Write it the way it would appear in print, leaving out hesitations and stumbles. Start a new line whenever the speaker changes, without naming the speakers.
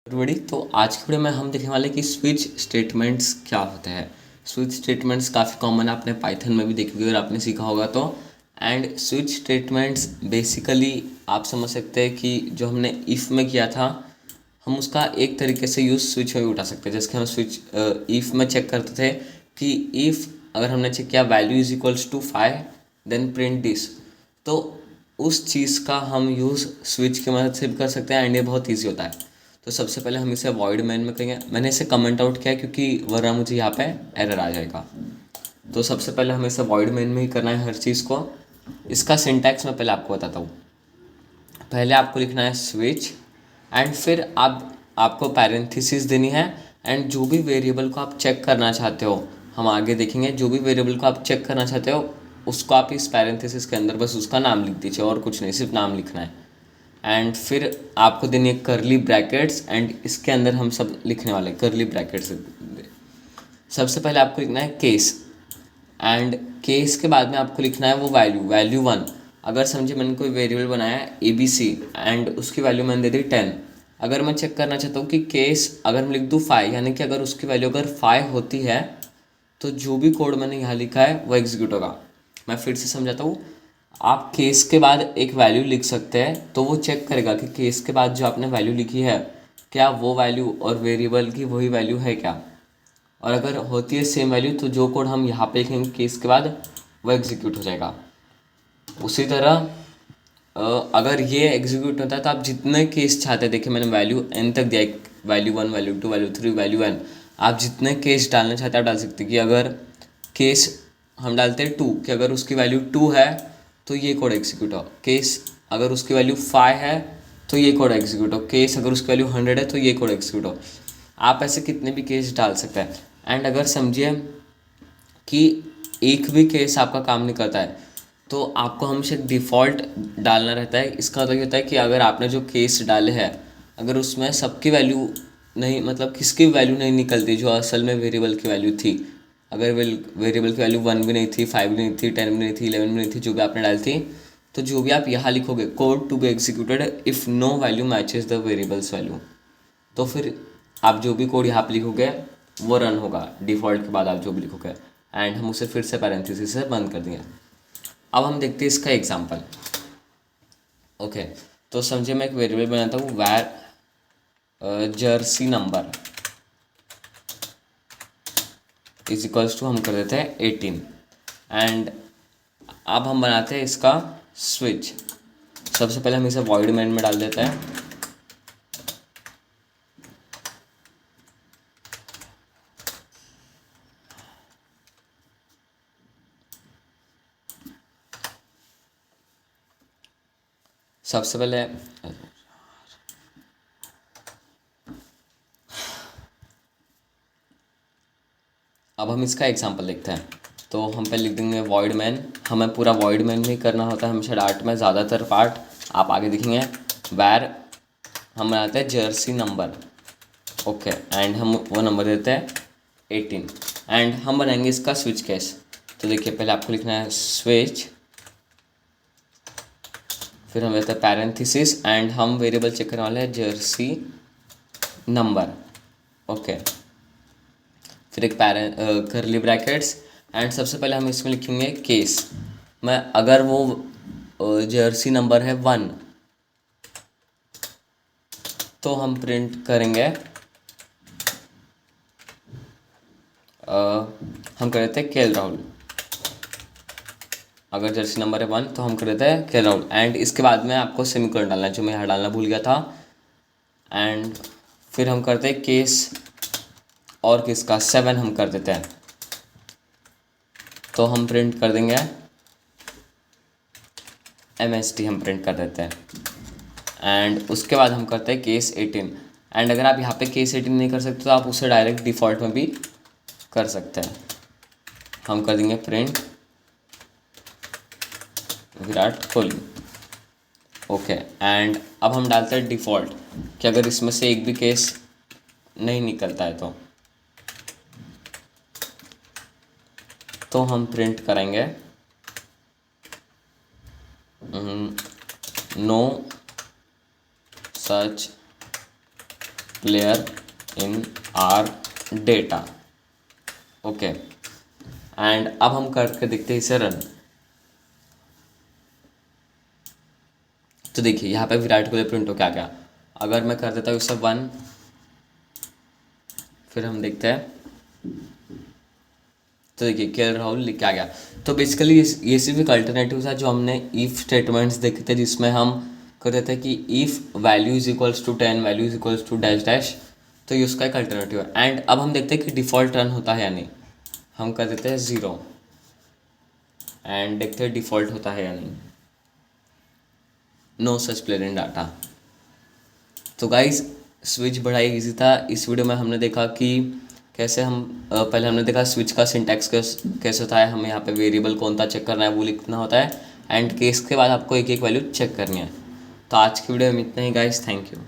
बड़ी तो आज की वीडियो में हम देखने वाले कि स्विच स्टेटमेंट्स क्या होते हैं। स्विच स्टेटमेंट्स काफ़ी कॉमन है, आपने पाइथन में भी देखी होगी और आपने सीखा होगा तो। एंड स्विच स्टेटमेंट्स बेसिकली आप समझ सकते हैं कि जो हमने इफ़ में किया था हम उसका एक तरीके से यूज़ स्विच में भी उठा सकते हैं। जैसे कि हम स्विच इफ़ में चेक करते थे कि इफ़ अगर हमने चेक किया value is equals to 5 then print this, तो उस चीज़ का हम यूज़ स्विच की मदद से भी कर सकते हैं एंड ये बहुत ईजी होता है। तो सबसे पहले हम इसे वॉइड मेन में करेंगे। मैंने इसे कमेंट आउट किया क्योंकि वरना मुझे यहाँ पे एरर आ जाएगा। तो सबसे पहले हमें इसे वॉइड मेन में ही करना है हर चीज़ को। इसका सिंटैक्स मैं पहले आपको बताता हूँ। पहले आपको लिखना है स्विच एंड फिर आपको पैरेंथेसिस देनी है एंड जो भी वेरिएबल को आप चेक करना चाहते हो, हम आगे देखेंगे, जो भी वेरिएबल को आप चेक करना चाहते हो उसको आप इस पैरेंथेसिस के अंदर बस उसका नाम लिख दीजिए और कुछ नहीं, सिर्फ नाम लिखना है। एंड फिर आपको देनी है करली ब्रैकेट्स एंड इसके अंदर हम सब लिखने वाले हैं करली ब्रैकेट्स। सबसे पहले आपको लिखना है केस एंड केस के बाद में आपको लिखना है वो वैल्यू 1। अगर समझे मैंने कोई वेरिएबल बनाया है ABC एंड उसकी वैल्यू मैंने दे दी 10। अगर मैं चेक करना चाहता हूँ कि केस अगर मैं लिख दूँ 5, यानी कि अगर उसकी वैल्यू अगर 5 होती है तो जो भी कोड मैंने यहाँ लिखा है वो एग्जीक्यूट होगा। मैं फिर से समझाता हूँ। आप केस के बाद एक वैल्यू लिख सकते हैं तो वो चेक करेगा कि केस के बाद जो आपने वैल्यू लिखी है क्या वो वैल्यू और वेरिएबल की वही वैल्यू है क्या, और अगर होती है सेम वैल्यू तो जो कोड हम यहाँ पे लिखेंगे केस के बाद वो एग्जीक्यूट हो जाएगा। उसी तरह अगर ये एग्जीक्यूट होता है तो आप जितने केस चाहते हैं, देखिए मैंने वैल्यू n तक दिया, value 1 value 2 value 3 value n, आप जितने केस डालना चाहते हैं आप डाल सकते हैं। कि अगर केस हम डालते हैं 2 कि अगर उसकी वैल्यू 2 है तो ये कोड एग्जीक्यूट हो, केस अगर उसकी वैल्यू 5 है तो ये कोड एग्जीक्यूट हो, केस अगर उसकी वैल्यू 100 है तो ये कोड एग्जीक्यूट हो। आप ऐसे कितने भी केस डाल सकते हैं। एंड अगर समझिए कि एक भी केस आपका काम नहीं करता है तो आपको हमेशा डिफ़ॉल्ट डालना रहता है। इसका मतलब ये होता है कि अगर आपने जो केस डाले हैं अगर उसमें सबकी वैल्यू नहीं, मतलब किसकी वैल्यू नहीं निकलती जो असल में वेरिएबल की वैल्यू थी, अगर वेरिएबल की वैल्यू 1 भी नहीं थी, 5 भी नहीं थी, 10 भी नहीं थी, 11 भी नहीं थी, जो भी आपने डाली थी, तो जो भी आप यहाँ लिखोगे code to be executed if no value matches the variables value, तो फिर आप जो भी कोड यहाँ पे लिखोगे वो रन होगा डिफ़ॉल्ट के बाद आप जो भी लिखोगे एंड हम उसे फिर से पैरेंथेसिस से बंद कर देंगे। अब हम देखते हैं इसका एग्जांपल। ओके, तो समझिए मैं एक वेरिएबल बनाता हूँ var jersey number is equals to हम कर देते हैं 18 एंड अब हम बनाते हैं इसका स्विच। सबसे पहले हम इसे वॉइड मेन में डाल देते हैं। सबसे पहले अब हम इसका एग्जांपल देखते हैं। तो हम पहले लिख देंगे वॉइड मैन, हमें पूरा वॉइड मैन में करना होता है हमेशा डार्ट में, ज़्यादातर पार्ट आप आगे देखेंगे। वैर हम बनाते हैं जर्सी नंबर, ओके, एंड हम वो नंबर देते हैं 18 एंड हम बनाएंगे इसका स्विच केस। तो देखिए पहले आपको लिखना है स्विच, फिर हम देते हैं पैरेंथेसिस एंड हम वेरिएबल चेक करने वाले हैं जर्सी नंबर, ओके, फिर एक करली ब्रैकेट्स एंड सबसे पहले हम इसमें लिखेंगे केस में अगर वो जर्सी नंबर है 1 तो हम प्रिंट करेंगे हम कर देते हैं केएल राहुल। अगर जर्सी नंबर है 1 तो हम कर देते हैं केएल राहुल एंड इसके बाद में आपको सेमीकोलन डालना है जो मैं यहाँ डालना भूल गया था। एंड फिर हम करते हैं केस और किसका 7 हम कर देते हैं, तो हम प्रिंट कर देंगे MST हम प्रिंट कर देते हैं एंड उसके बाद हम करते हैं केस 18 एंड अगर आप यहाँ पे केस 18 नहीं कर सकते तो आप उसे डायरेक्ट डिफ़ॉल्ट में भी कर सकते हैं। हम कर देंगे print Virat Kohli, okay, and अब हम डालते हैं डिफ़ॉल्ट कि अगर इसमें से एक भी केस नहीं निकलता है तो हम प्रिंट करेंगे no such player in our data। Okay, and अब हम करके देखते हैं इसे रन। तो देखिए यहाँ पे विराट कोहली प्रिंट हो क्या गया। अगर मैं कर देता हूँ इसे 1, फिर हम देखते हैं, तो देखिए के राहुल लिख के आ गया। तो बेसिकली ये सिर्फ एक अल्टरनेटिव था जो हमने इफ़ स्टेटमेंट्स देखे थे, जिसमें हम करते थे कि if value is equals to 10, value is equals to dash dash, तो ये उसका एक अल्टरनेटिव है। एंड अब हम देखते हैं कि डिफ़ॉल्ट रन होता है या नहीं। हम कर देते हैं 0 एंड देखते हैं डिफ़ॉल्ट होता है या नहीं। No such player in data. तो गाइस स्विच बड़ा ही ईजी था। इस वीडियो में हमने देखा कि कैसे हम पहले हमने देखा स्विच का सिंटैक्स कैसे होता है, हमें यहाँ पे वेरिएबल कौन सा चेक करना है वो लिखना होता है, एंड केस के बाद आपको एक एक वैल्यू चेक करनी है। तो आज की वीडियो में इतना ही गाइस, थैंक यू।